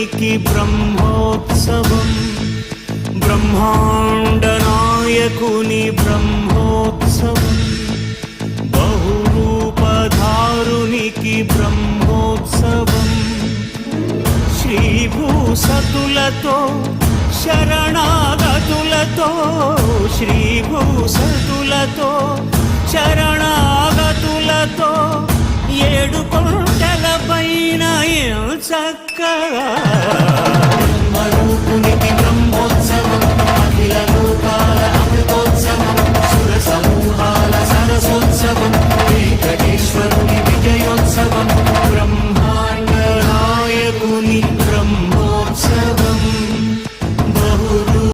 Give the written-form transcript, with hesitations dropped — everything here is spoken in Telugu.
బ్రహ్మాండనాయకునికి బ్రహ్మోత్సవం, బ్రహ్మాండనాయకుని బ్రహ్మోత్సవం, బహురూపధారునికి బ్రహ్మోత్సవం, శ్రీభూసతులతో శరణాగతులతో, శ్రీభూసతులతో శరణాగతులతో, ఏడు కొండల పైన చక్కగా బ్రహ్మరూపుని